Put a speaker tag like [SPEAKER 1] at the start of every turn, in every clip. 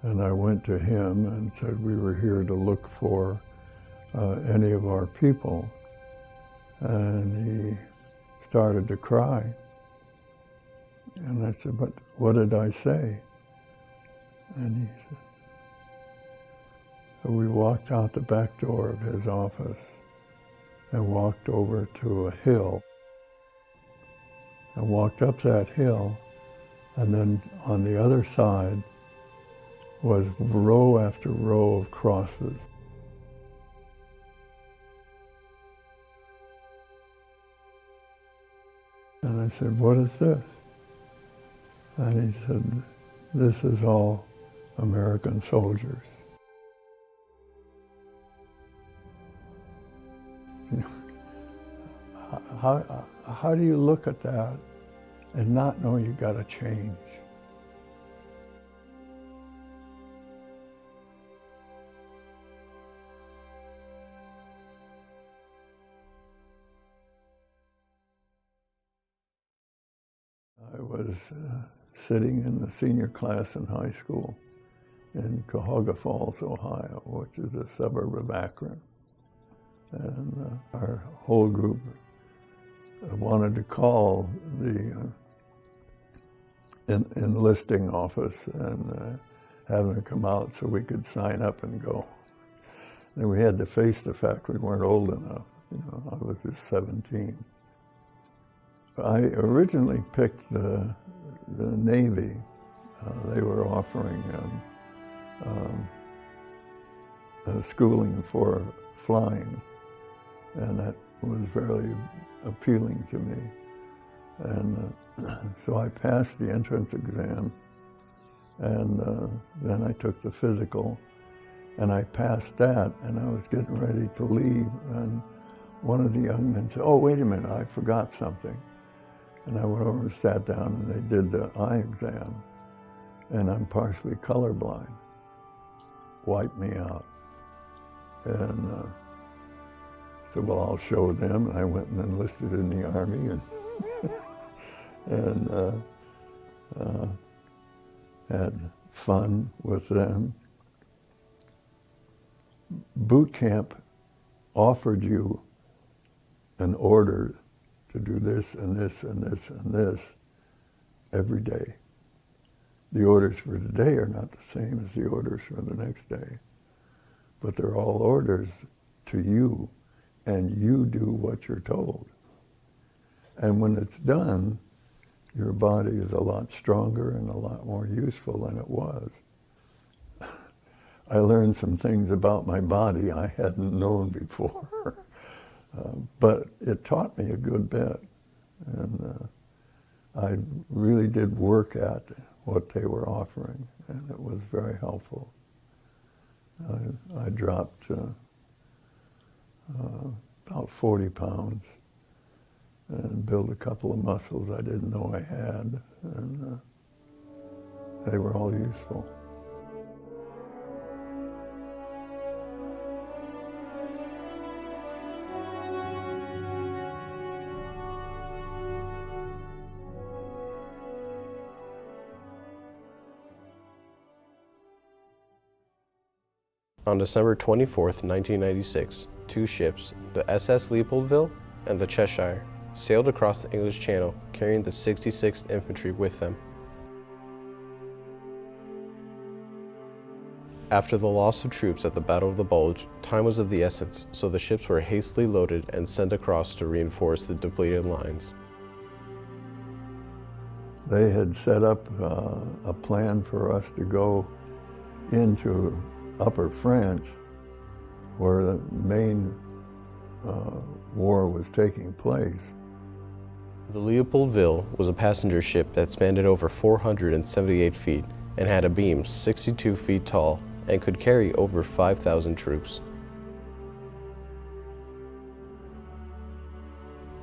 [SPEAKER 1] And I went to him and said we were here to look for any of our people. And he started to cry. And I said, but what did I say? And he said, so we walked out the back door of his office and walked over to a hill. And walked up that hill, and then on the other side was row after row of crosses. And I said, what is this? And he said, this is all American soldiers. How do you look at that and not know you got to change? I was sitting in the senior class in high school in Cuyahoga Falls, Ohio, which is a suburb of Akron. And our whole group wanted to call the enlisting office and have them come out so we could sign up and go. And we had to face the fact we weren't old enough. You know, I was just 17. I originally picked the Navy. They were offering schooling for flying, and that was very appealing to me. And so I passed the entrance exam, and then I took the physical, and I passed that, and I was getting ready to leave, and one of the young men said, oh, wait a minute, I forgot something. And I went over and sat down, and they did the eye exam, and I'm partially colorblind. Wiped me out. And said, well, I'll show them. And I went and enlisted in the Army and had fun with them. Boot camp offered you an order to do this and this and this and this every day. The orders for today are not the same as the orders for the next day, but they're all orders to you, and you do what you're told. And when it's done, your body is a lot stronger and a lot more useful than it was. I learned some things about my body I hadn't known before. But it taught me a good bit, and I really did work at what they were offering, and it was very helpful. I dropped about 40 pounds and built a couple of muscles I didn't know I had, and they were all useful.
[SPEAKER 2] On December 24th, 1996, two ships, the SS Leopoldville and the Cheshire, sailed across the English Channel carrying the 66th Infantry with them. After the loss of troops at the Battle of the Bulge, time was of the essence, so the ships were hastily loaded and sent across to reinforce the depleted lines.
[SPEAKER 1] They had set up a plan for us to go into Upper France, where the main war was taking place.
[SPEAKER 2] The Leopoldville was a passenger ship that spanned over 478 feet and had a beam 62 feet tall and could carry over 5,000 troops.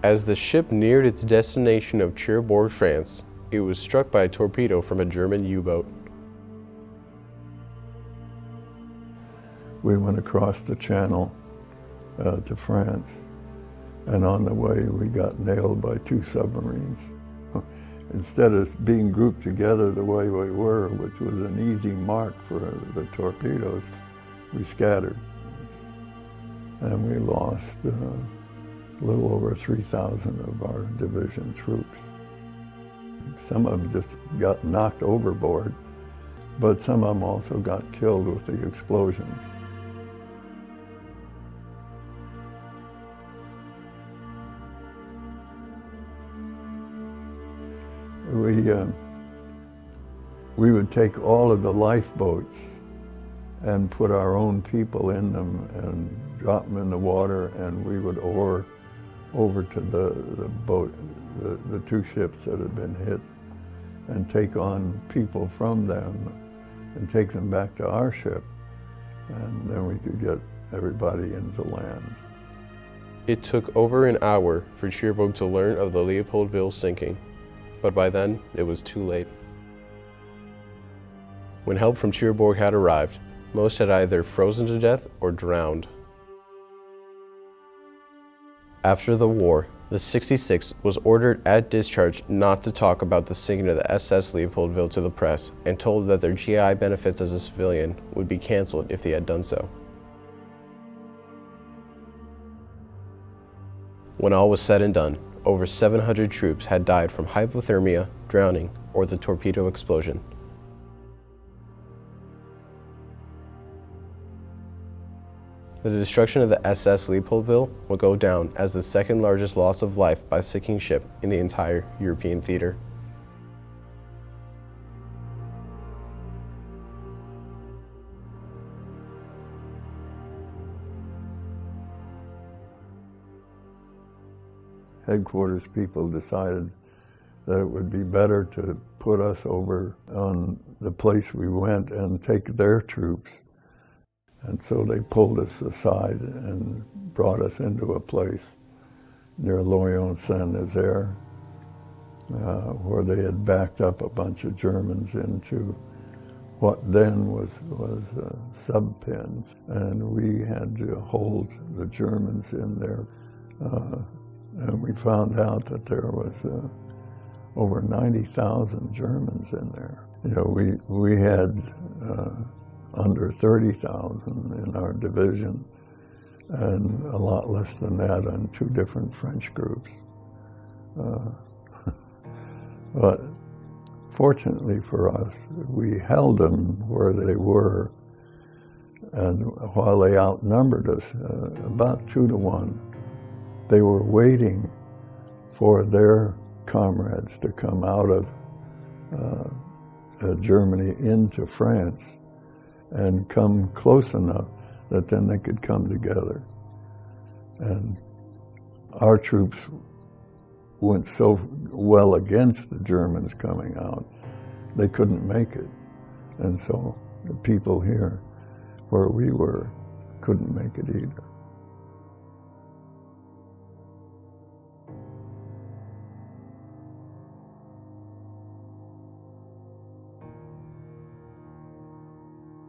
[SPEAKER 2] As the ship neared its destination of Cherbourg, France, it was struck by a torpedo from a German U-boat.
[SPEAKER 1] We went across the channel to France, and on the way we got nailed by two submarines. instead of being grouped together the way we were, which was an easy mark for the torpedoes, we scattered. And we lost a little over 3,000 of our division troops. Some of them just got knocked overboard, but some of them also got killed with the explosions. We would take all of the lifeboats and put our own people in them and drop them in the water, and we would oar over to the boat, the two ships that had been hit, and take on people from them and take them back to our ship, and then we could get everybody into land.
[SPEAKER 2] It took over an hour for Cherbourg to learn of the Leopoldville sinking, but by then it was too late. When help from Cherbourg had arrived, most had either frozen to death or drowned. After the war, the 66th was ordered at discharge not to talk about the sinking of the SS Leopoldville to the press, and told that their GI benefits as a civilian would be canceled if they had done so. When all was said and done, over 700 troops had died from hypothermia, drowning, or the torpedo explosion. The destruction of the SS Leopoldville will go down as the second largest loss of life by sinking ship in the entire European theater.
[SPEAKER 1] Headquarters people decided that it would be better to put us over on the place we went and take their troops. And so they pulled us aside and brought us into a place near Lorient-Saint-Nazaire, where they had backed up a bunch of Germans into what then was sub-pens. And we had to hold the Germans in there. And we found out that there was over 90,000 Germans in there. You know, we had under 30,000 in our division, and a lot less than that on two different French groups. But fortunately for us, we held them where they were, and while they outnumbered us about 2-to-1, they were waiting for their comrades to come out of Germany into France and come close enough that then they could come together. And our troops went so well against the Germans coming out, they couldn't make it. And so the people here where we were couldn't make it either.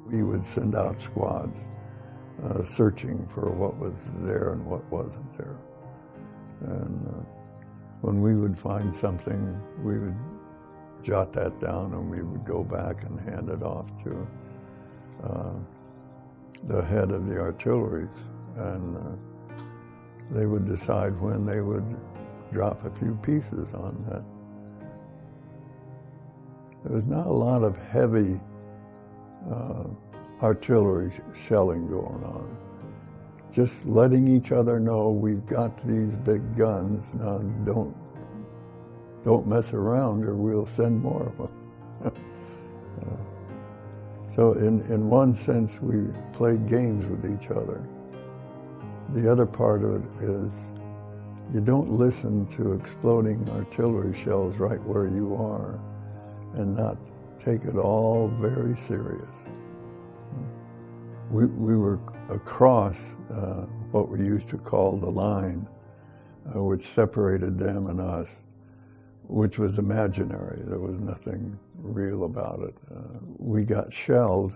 [SPEAKER 1] We would send out squads searching for what was there and what wasn't there. And when we would find something, we would jot that down and we would go back and hand it off to the head of the artillery. And they would decide when they would drop a few pieces on that. There was not a lot of heavy artillery shelling going on. Just letting each other know we've got these big guns, now don't mess around or we'll send more of them. So in one sense we played games with each other. The other part of it is you don't listen to exploding artillery shells right where you are and not take it all very serious. We were across what we used to call the line, which separated them and us, which was imaginary. There was nothing real about it. We got shelled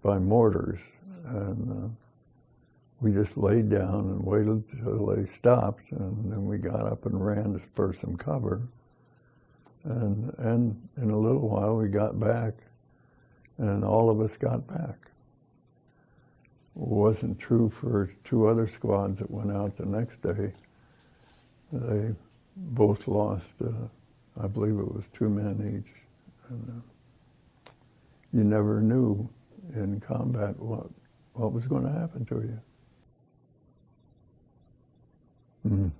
[SPEAKER 1] by mortars, and we just laid down and waited until they stopped, and then we got up and ran for some cover. And in a little while we got back, and all of us got back. It wasn't true for two other squads that went out the next day. They both lost, I believe it was 2 men each. And you never knew in combat what was going to happen to you. Mm.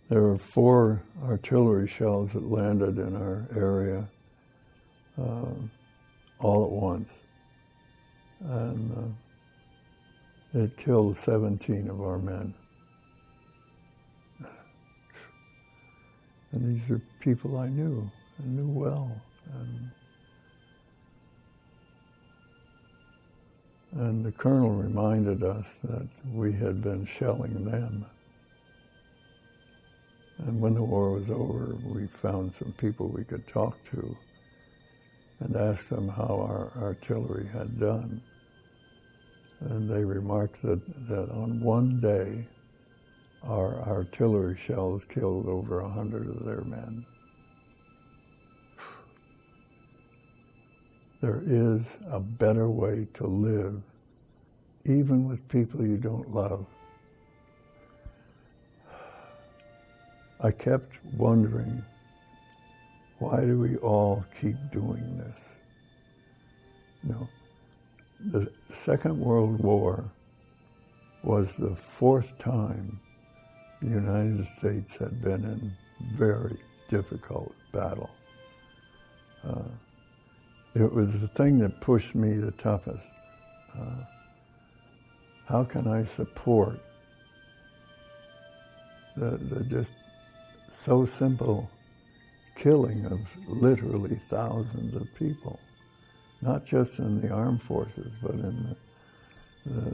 [SPEAKER 1] There were 4 artillery shells that landed in our area all at once. And it killed 17 of our men. And these are people I knew well. And the colonel reminded us that we had been shelling them. And when the war was over, we found some people we could talk to and asked them how our artillery had done. And they remarked that on one day, our artillery shells killed over 100 of their men. There is a better way to live, even with people you don't love. I kept wondering, why do we all keep doing this? You know, the Second World War was the 4th time the United States had been in very difficult battle. It was the thing that pushed me the toughest. How can I support the just so simple killing of literally thousands of people, not just in the armed forces, but in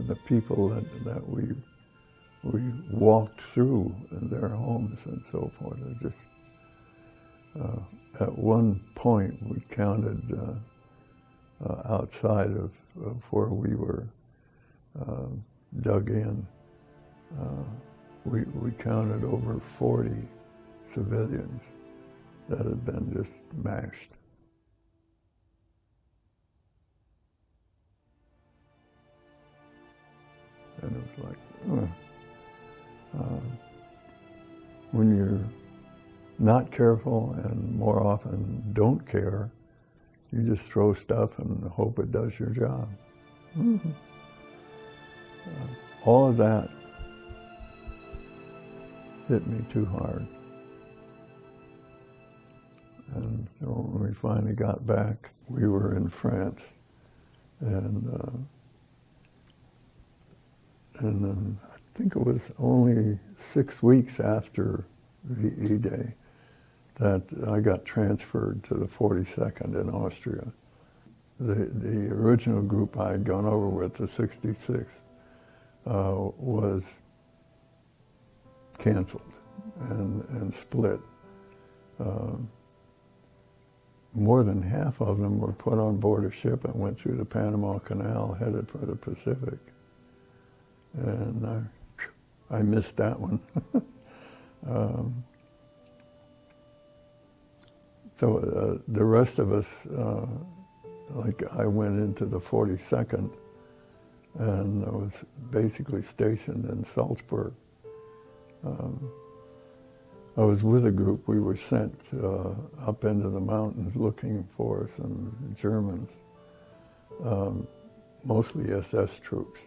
[SPEAKER 1] the people that we walked through in their homes and so forth. It just, at one point we counted outside of where we were dug in, we counted over 40 civilians that had been just mashed. And it was like, when you're not careful and more often don't care, you just throw stuff and hope it does your job. Mm-hmm. All of that hit me too hard. And so when we finally got back, we were in France, and then I think it was only 6 weeks after VE Day that I got transferred to the 42nd in Austria. The original group I had gone over with, the 66th, was canceled and split. More than half of them were put on board a ship and went through the Panama Canal headed for the Pacific. And I missed that one. So the rest of us, like I went into the 42nd and I was basically stationed in Salzburg. I was with a group. We were sent up into the mountains looking for some Germans, mostly SS troops.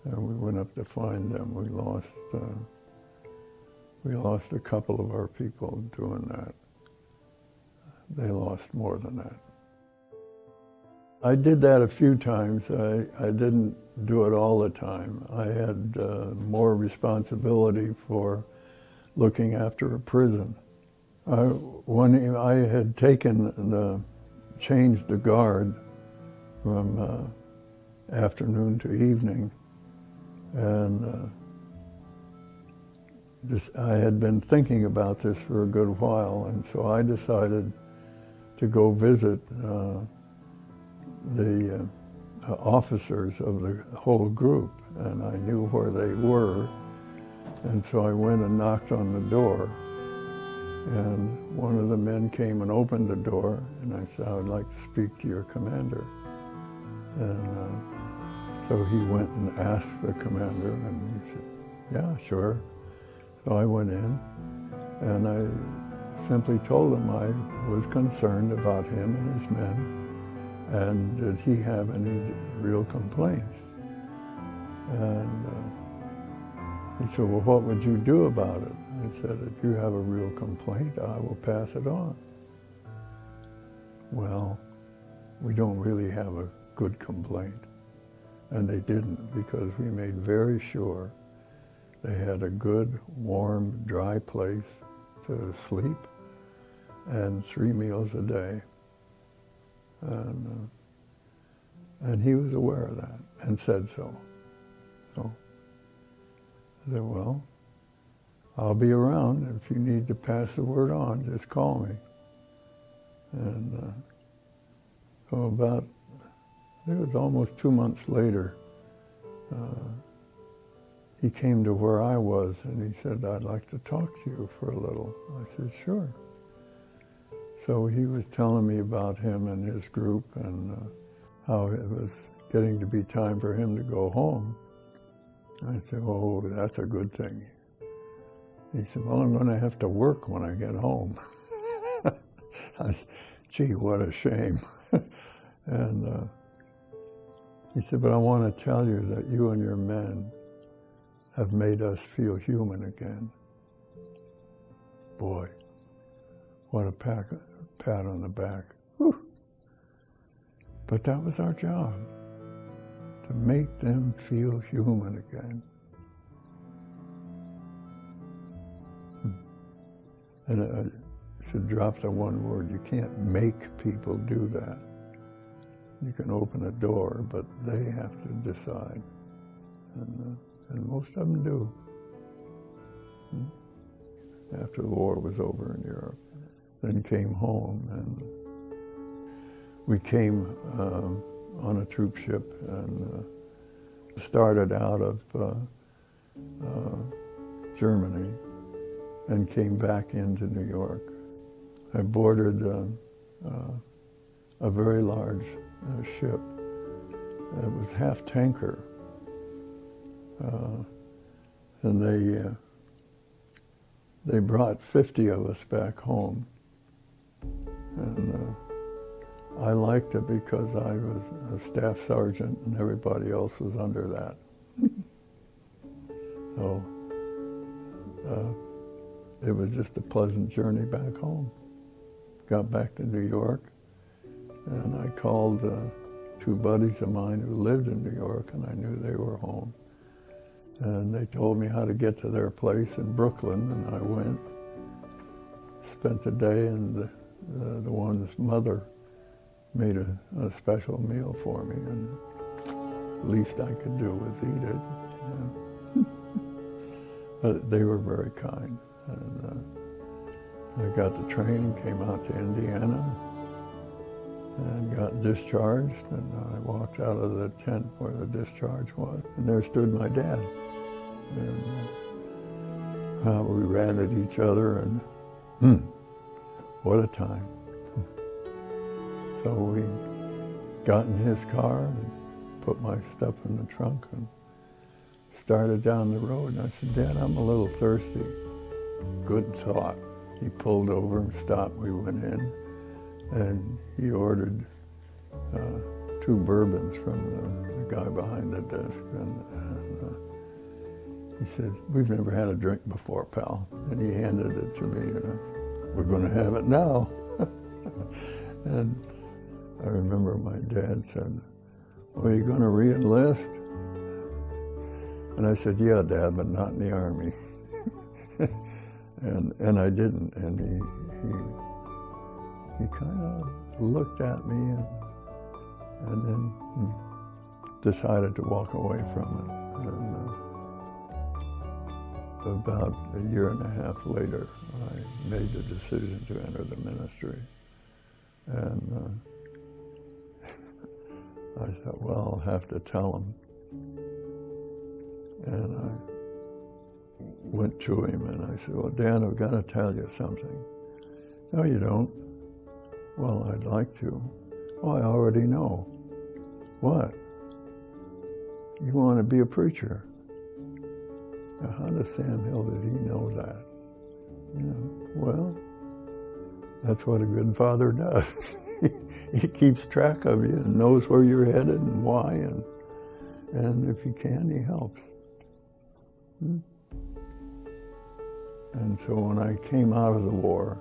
[SPEAKER 1] And we went up to find them. We lost a couple of our people doing that. They lost more than that. I did that a few times. I didn't do it all the time. I had more responsibility for looking after a prison. When I had changed the guard from afternoon to evening, and I had been thinking about this for a good while, and so I decided to go visit the officers of the whole group, and I knew where they were, and so I went and knocked on the door, And one of the men came and opened the door, and I said, I would like to speak to your commander. And so he went and asked the commander, and he said, yeah, sure. So I went in, and I simply told him I was concerned about him and his men, and did he have any real complaints? And he said, well, what would you do about it? I said, if you have a real complaint, I will pass it on. Well, we don't really have a good complaint. And they didn't, because we made very sure they had a good, warm, dry place to sleep and 3 meals a day. And he was aware of that and said so. So I said, well, I'll be around. If you need to pass the word on, just call me. And so about, it was almost 2 months later, he came to where I was and he said, I'd like to talk to you for a little. I said, sure. So he was telling me about him and his group and how it was getting to be time for him to go home. I said, oh, that's a good thing. He said, well, I'm going to have to work when I get home. I said, gee, what a shame. And he said, but I want to tell you that you and your men have made us feel human again. Boy, what a pat on the back. Whew. But that was our job, to make them feel human again. And I should drop the one word, you can't make people do that. You can open a door, but they have to decide. And most of them do. After the war was over in Europe. Then came home, and we came on a troop ship and started out of Germany and came back into New York. I boarded a very large ship. It was half tanker. And they brought 50 of us back home. And I liked it because I was a staff sergeant and everybody else was under that. So it was just a pleasant journey back home. Got back to New York, and I called 2 buddies of mine who lived in New York, and I knew they were home. And they told me how to get to their place in Brooklyn, and I went, spent the day, and the one's mother made a special meal for me, and the least I could do was eat it. Yeah. But they were very kind. And I got the train and came out to Indiana and got discharged, and I walked out of the tent where the discharge was, and there stood my dad. And we ran at each other, and what a time. So we got in his car and put my stuff in the trunk and started down the road. And I said, Dad, I'm a little thirsty. Good thought. He pulled over and stopped. We went in, and he ordered 2 bourbons from the guy behind the desk. And he said, we've never had a drink before, pal. And he handed it to me, and I said, we're going to have it now. And I remember my dad said, well, are you going to re-enlist? And I said, yeah, Dad, but not in the Army. And I didn't, and he kind of looked at me and then decided to walk away from it. And about a year and a half later, I made the decision to enter the ministry. And I thought, well, I'll have to tell him. And I went to him and I said, well, Dan, I've got to tell you something. No, you don't. Well, I'd like to. Well, I already know. What? You want to be a preacher. Now, how does Sam Hill, did he know that? You know, well, that's what a good father does. He keeps track of you and knows where you're headed and why, and if he can, he helps. And so when I came out of the war,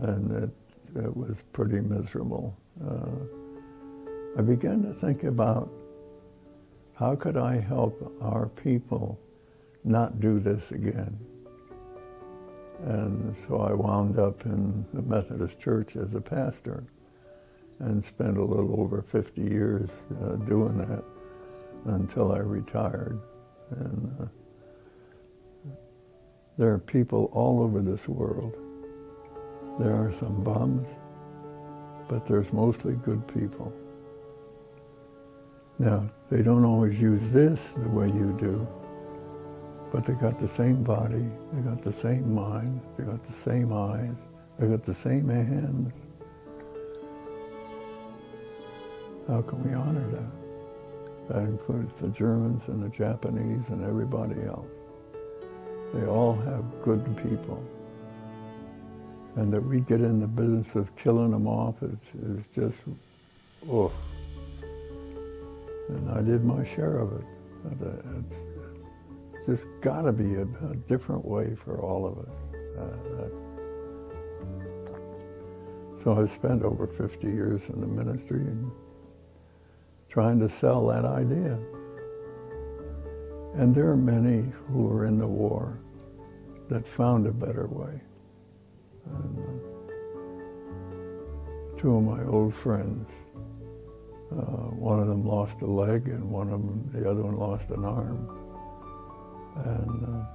[SPEAKER 1] and it was pretty miserable, I began to think about how could I help our people not do this again? And so I wound up in the Methodist Church as a pastor and spent a little over 50 years doing that until I retired. And there are people all over this world. There are some bums, but there's mostly good people. Now, they don't always use this the way you do, but they got the same body, they got the same mind, they got the same eyes, they got the same hands. How can we honor that? That includes the Germans and the Japanese and everybody else. They all have good people. And that we get in the business of killing them off is just, oh. And I did my share of it. It's just got to be a different way for all of us. So I've spent over 50 years in the ministry and trying to sell that idea. And there are many who were in the war that found a better way. And, two of my old friends, one of them lost a leg and the other one lost an arm. And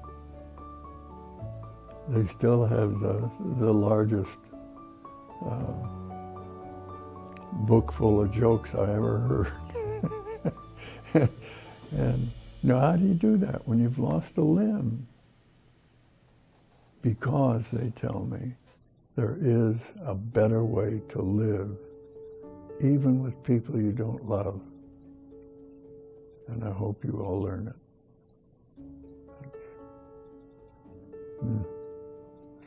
[SPEAKER 1] they still have the largest book full of jokes I ever heard. And you know, how do you do that when you've lost a limb? Because, they tell me, there is a better way to live, even with people you don't love. And I hope you all learn it.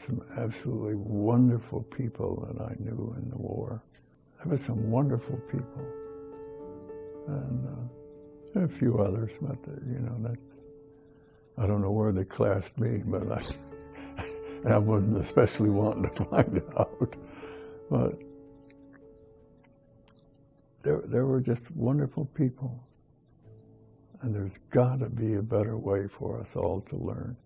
[SPEAKER 1] Some absolutely wonderful people that I knew in the war. There were some wonderful people. And a few others, but you know, I don't know where they classed me, but I wasn't especially wanting to find out. But there were just wonderful people. And there's got to be a better way for us all to learn.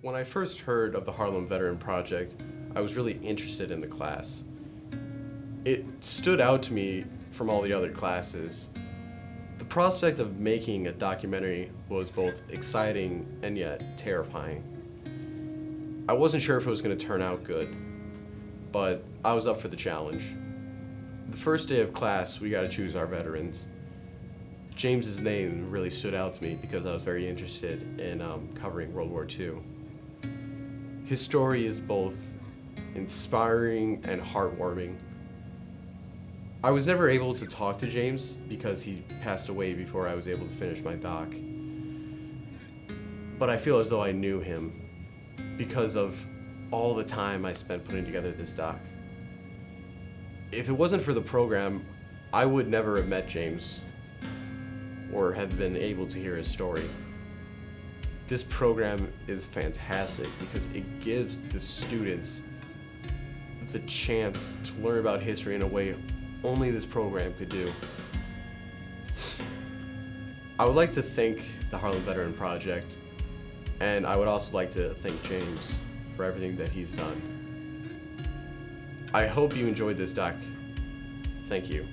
[SPEAKER 2] When I first heard of the Harlem Veteran Project, I was really interested in the class. It stood out to me from all the other classes. The prospect of making a documentary was both exciting and yet terrifying. I wasn't sure if it was going to turn out good, but I was up for the challenge. The first day of class, we got to choose our veterans. James's name really stood out to me because I was very interested in covering World War II. His story is both inspiring and heartwarming. I was never able to talk to James because he passed away before I was able to finish my doc. But I feel as though I knew him because of all the time I spent putting together this doc. If it wasn't for the program, I would never have met James or have been able to hear his story. This program is fantastic because it gives the students the chance to learn about history in a way only this program could do. I would like to thank the Harlem Veteran Project, and I would also like to thank James for everything that he's done. I hope you enjoyed this doc. Thank you.